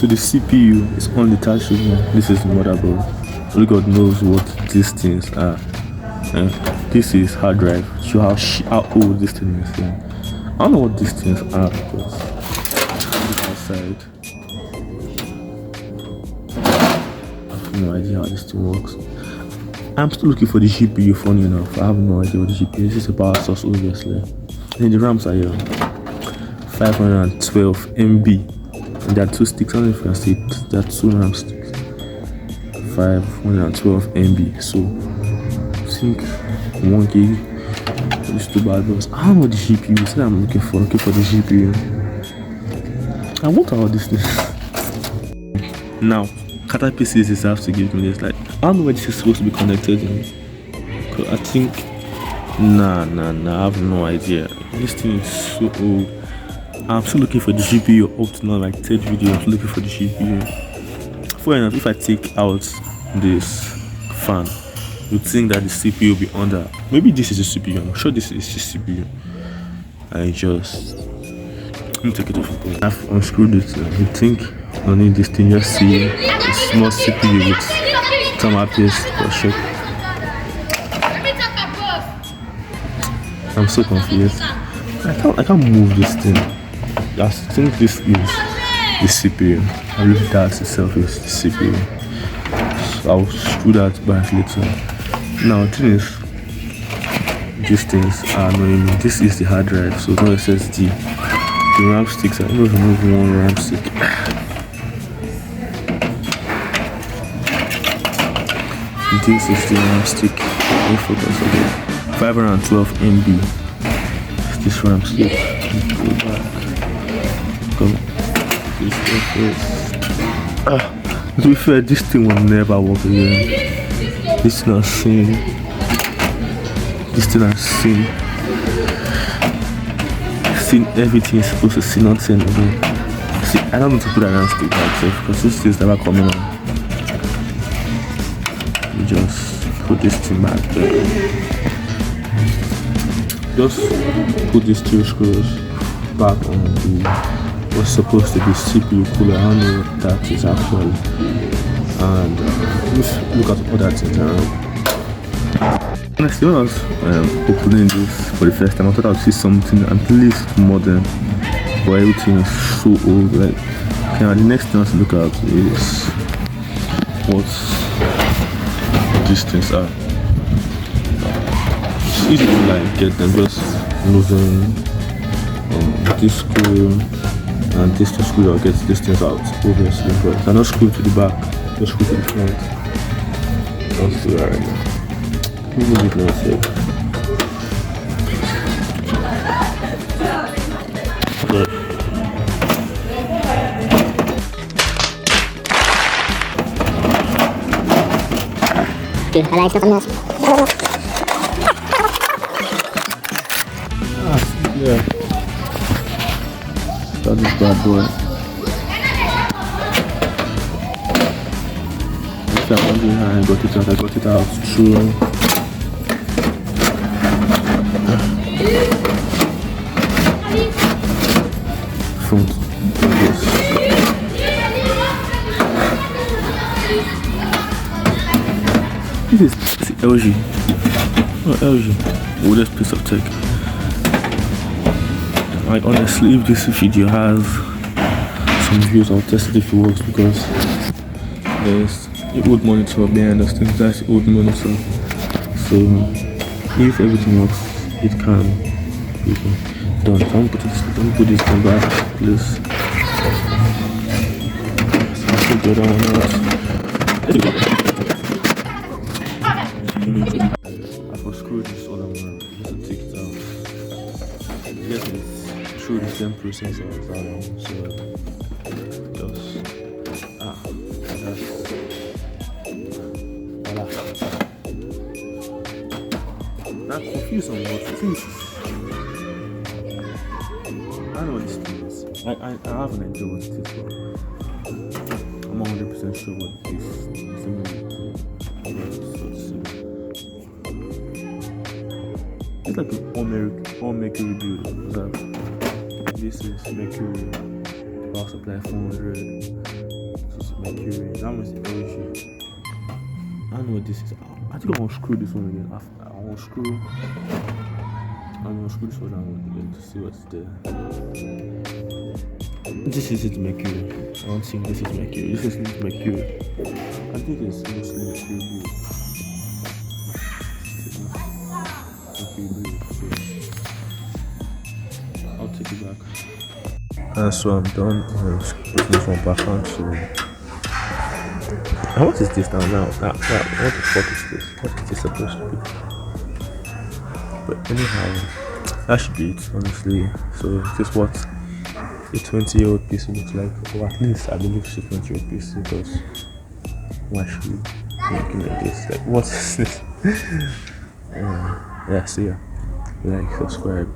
So the CPU is undetachable. This is the motherboard. Only God knows what these things are. And this is hard drive. Show how old this thing is. Yeah. I don't know what these things are because look outside. I have no idea how this thing works. I'm still looking for the GPU. Funny enough, I have no idea what the GPU is. This is a power source, obviously. And the RAMs are here. 512 MB. And there are two sticks. I don't know if you can see it. There are two RAM sticks. 512 MB. So I think 1 gig. These two bad boys. I don't know what the GPU is that I'm looking for the GPU. I want all these things. Now, Kata PCs is have to give me this. Like, I don't know where this is supposed to be connected in. Cause I think nah, I have no idea. This thing is so old. I'm still looking for the GPU up to now, like third video. I'm still looking for the GPU. For enough, if I take out this fan, you'd think that the CPU will be under. Maybe this is a CPU. I'm sure this is a CPU. Let me take it off. I've unscrewed it. You think I need this thing? Just see a small CPU with thermal paste for sure. I'm so confused. I can't move this thing. I think this is the CPU. I believe that itself is the CPU. So I'll screw that back later. Now the thing is, these things are annoying me. This is the hard drive, so no SSD. The RAM sticks, I don't remove one RAM stick. This is the RAM stick. Let focus again. 512 MB. This RAM stick. Go back. Come. To be fair, this thing will never work again. This thing has seen. Everything is supposed to see, nothing again. See, I don't need to put a RAM stick back because this thing is never coming on. You just put this thing back there. Just put these two screws back on the what's supposed to be CPU cooler. I don't know what that is actually. And just look at other things around. Honestly, when I was opening this for the first time, I thought I would see something at least modern, but everything is so old. Like, okay, the next thing I have to look at is what these things are. It's easy to like get them, just moving this screw and this screw that gets these things out, obviously. But I not screw to the back, just screw to the front. Let's do that right now. Move it now, safe. Okay, I like something else. Yeah. Start this bad boy. If I'm wondering how I got it out through front like this. This is LG. Oh, LG. Oldest piece of tech. Like, honestly, if this video has some views, I'll test it if it works because there's the old monitor behind us. That's the old monitor. So if everything works, it can be done. Don't put this thing back, please. So I'll take the other one out. I've unscrewed this other one. Just to take it out. Yes, it's through the same process as that one. So just that's voila. I'm confused on what this is. I don't know what this thing is. I have an idea what it is, but I'm 100% sure what it is. It's like an all Mercury build. This is Mercury power supply 400. Mercury. That one's Orange. I don't know what this is. I think I want to screw this one again. I want to screw. I'm gonna screw this one down again to see what's there. This is it, Mercury. I don't think this is Mercury. This is Mercury. I think it's mostly Mercury blue. Mercury blue. So I'll take it back. And so I'm done putting this one back on. So and what is this now? What the fuck is this? What is this supposed to be? But anyhow, that should be it, honestly. So this is what a 20-year-old PC looks like, or at least I believe it's a 20-year-old PC, because why should you be making like this? Like, what is this? Yeah, so yeah, like, subscribe.